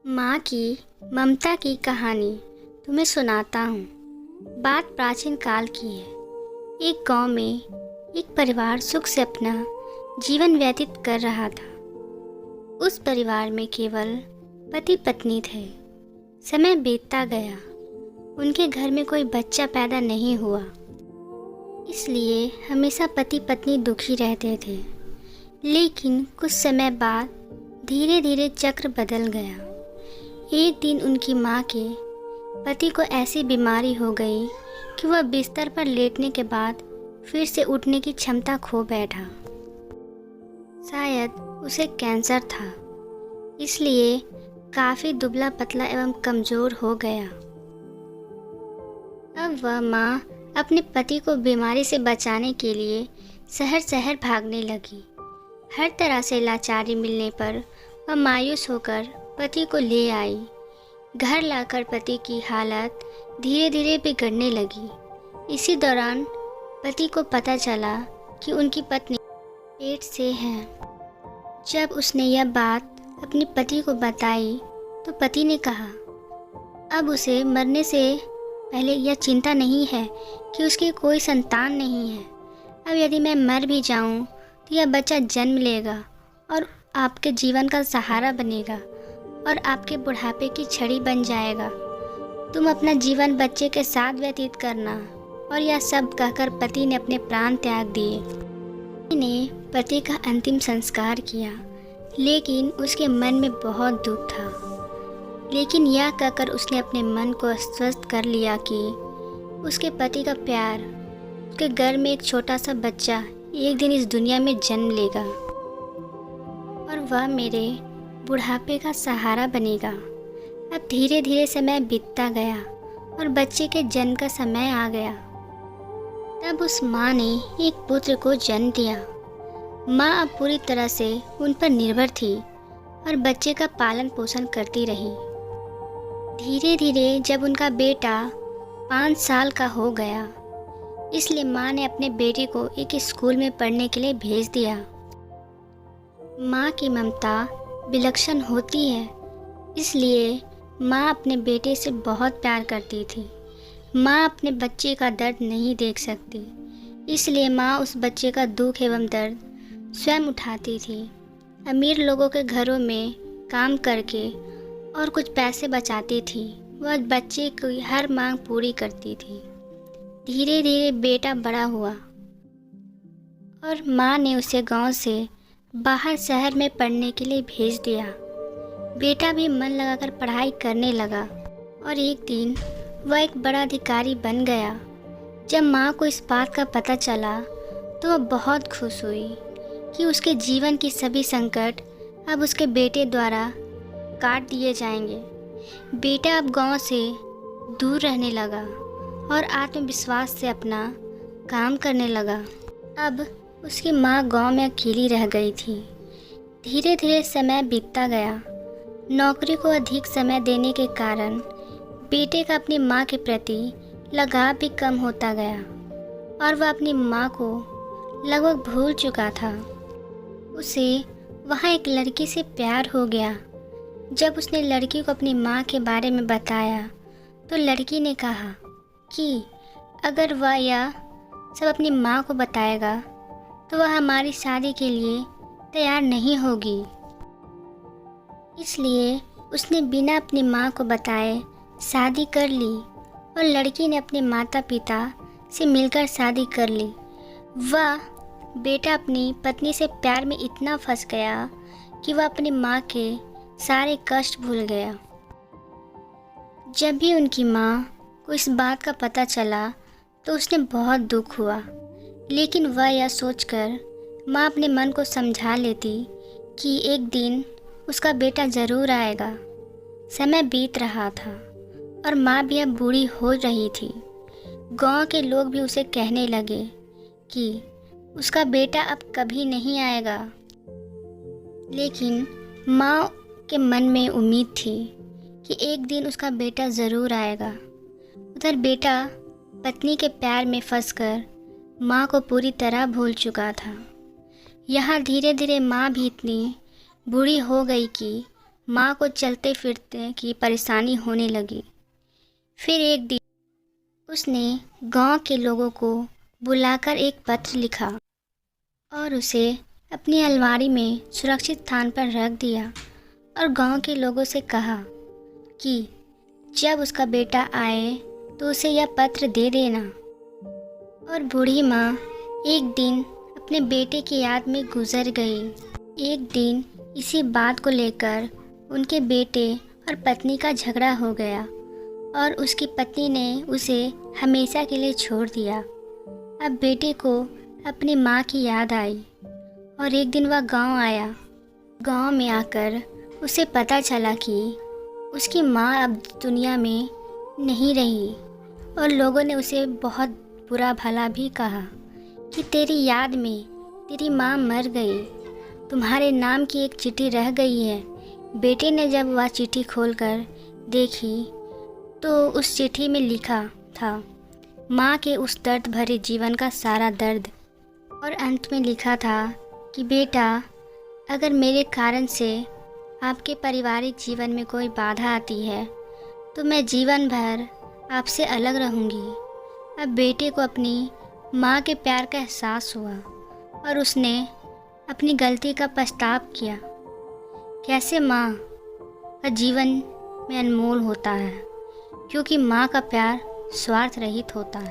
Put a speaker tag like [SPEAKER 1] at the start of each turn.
[SPEAKER 1] माँ की ममता की कहानी तुम्हें सुनाता हूँ। बात प्राचीन काल की है। एक गांव में एक परिवार सुख से अपना जीवन व्यतीत कर रहा था। उस परिवार में केवल पति पत्नी थे। समय बीतता गया, उनके घर में कोई बच्चा पैदा नहीं हुआ, इसलिए हमेशा पति पत्नी दुखी रहते थे। लेकिन कुछ समय बाद धीरे धीरे चक्र बदल गया। एक दिन उनकी माँ के पति को ऐसी बीमारी हो गई कि वह बिस्तर पर लेटने के बाद फिर से उठने की क्षमता खो बैठा। शायद उसे कैंसर था, इसलिए काफ़ी दुबला पतला एवं कमज़ोर हो गया। अब वह माँ अपने पति को बीमारी से बचाने के लिए शहर शहर भागने लगी। हर तरह से लाचारी मिलने पर वह मायूस होकर पति को ले आई। घर लाकर पति की हालत धीरे धीरे बिगड़ने लगी। इसी दौरान पति को पता चला कि उनकी पत्नी पेट से है। जब उसने यह बात अपने पति को बताई तो पति ने कहा, अब उसे मरने से पहले यह चिंता नहीं है कि उसकी कोई संतान नहीं है। अब यदि मैं मर भी जाऊं तो यह बच्चा जन्म लेगा और आपके जीवन का सहारा बनेगा और आपके बुढ़ापे की छड़ी बन जाएगा। तुम अपना जीवन बच्चे के साथ व्यतीत करना। और यह सब कहकर पति ने अपने प्राण त्याग दिए। पति ने पति का अंतिम संस्कार किया, लेकिन उसके मन में बहुत दुख था। लेकिन यह कहकर उसने अपने मन को आश्वस्त कर लिया कि उसके पति का प्यार, उसके घर में एक छोटा सा बच्चा एक दिन इस दुनिया में जन्म लेगा और वह मेरे बुढ़ापे का सहारा बनेगा। अब धीरे धीरे समय बीतता गया और बच्चे के जन्म का समय आ गया। तब उस माँ ने एक पुत्र को जन्म दिया। माँ अब पूरी तरह से उन पर निर्भर थी और बच्चे का पालन पोषण करती रही। धीरे धीरे जब उनका बेटा 5 साल का हो गया, इसलिए माँ ने अपने बेटे को एक स्कूल में पढ़ने के लिए भेज दिया। माँ की ममता विलक्षण होती है, इसलिए माँ अपने बेटे से बहुत प्यार करती थी। माँ अपने बच्चे का दर्द नहीं देख सकती, इसलिए माँ उस बच्चे का दुख एवं दर्द स्वयं उठाती थी। अमीर लोगों के घरों में काम करके और कुछ पैसे बचाती थी। वह बच्चे की हर मांग पूरी करती थी। धीरे धीरे बेटा बड़ा हुआ और माँ ने उसे गांव से बाहर शहर में पढ़ने के लिए भेज दिया। बेटा भी मन लगाकर पढ़ाई करने लगा और एक दिन वह एक बड़ा अधिकारी बन गया। जब माँ को इस बात का पता चला तो वह बहुत खुश हुई कि उसके जीवन की सभी संकट अब उसके बेटे द्वारा काट दिए जाएंगे। बेटा अब गांव से दूर रहने लगा और आत्मविश्वास से अपना काम करने लगा। अब उसकी माँ गांव में अकेली रह गई थी। धीरे धीरे समय बीतता गया। नौकरी को अधिक समय देने के कारण बेटे का अपनी माँ के प्रति लगाव भी कम होता गया और वह अपनी माँ को लगभग भूल चुका था। उसे वहाँ एक लड़की से प्यार हो गया। जब उसने लड़की को अपनी माँ के बारे में बताया तो लड़की ने कहा कि अगर वह यह सब अपनी माँ को बताएगा तो वह हमारी शादी के लिए तैयार नहीं होगी। इसलिए उसने बिना अपनी माँ को बताए शादी कर ली और लड़की ने अपने माता पिता से मिलकर शादी कर ली। वह बेटा अपनी पत्नी से प्यार में इतना फंस गया कि वह अपनी माँ के सारे कष्ट भूल गया। जब भी उनकी माँ को इस बात का पता चला तो उसने बहुत दुख हुआ, लेकिन वह यह सोचकर माँ अपने मन को समझा लेती कि एक दिन उसका बेटा ज़रूर आएगा। समय बीत रहा था और माँ भी अब बूढ़ी हो रही थी। गांव के लोग भी उसे कहने लगे कि उसका बेटा अब कभी नहीं आएगा। लेकिन माँ के मन में उम्मीद थी कि एक दिन उसका बेटा ज़रूर आएगा। उधर बेटा पत्नी के प्यार में फंसकर माँ को पूरी तरह भूल चुका था। यहाँ धीरे धीरे माँ भी इतनी बूढ़ी हो गई कि माँ को चलते फिरते की परेशानी होने लगी। फिर एक दिन उसने गांव के लोगों को बुलाकर एक पत्र लिखा और उसे अपनी अलमारी में सुरक्षित स्थान पर रख दिया और गांव के लोगों से कहा कि जब उसका बेटा आए तो उसे यह पत्र दे देना। और बूढ़ी माँ एक दिन अपने बेटे की याद में गुजर गई। एक दिन इसी बात को लेकर उनके बेटे और पत्नी का झगड़ा हो गया और उसकी पत्नी ने उसे हमेशा के लिए छोड़ दिया। अब बेटे को अपनी माँ की याद आई और एक दिन वह गांव आया। गांव में आकर उसे पता चला कि उसकी माँ अब दुनिया में नहीं रही और लोगों ने उसे बहुत बुरा भला भी कहा कि तेरी याद में तेरी माँ मर गई, तुम्हारे नाम की एक चिट्ठी रह गई है। बेटे ने जब वह चिट्ठी खोलकर देखी तो उस चिट्ठी में लिखा था माँ के उस दर्द भरे जीवन का सारा दर्द, और अंत में लिखा था कि बेटा, अगर मेरे कारण से आपके पारिवारिक जीवन में कोई बाधा आती है तो मैं जीवन भर आपसे अलग रहूँगी। अब बेटे को अपनी माँ के प्यार का एहसास हुआ और उसने अपनी गलती का पछतावा किया। कैसे माँ का जीवन में अनमोल होता है, क्योंकि माँ का प्यार स्वार्थ रहित होता है।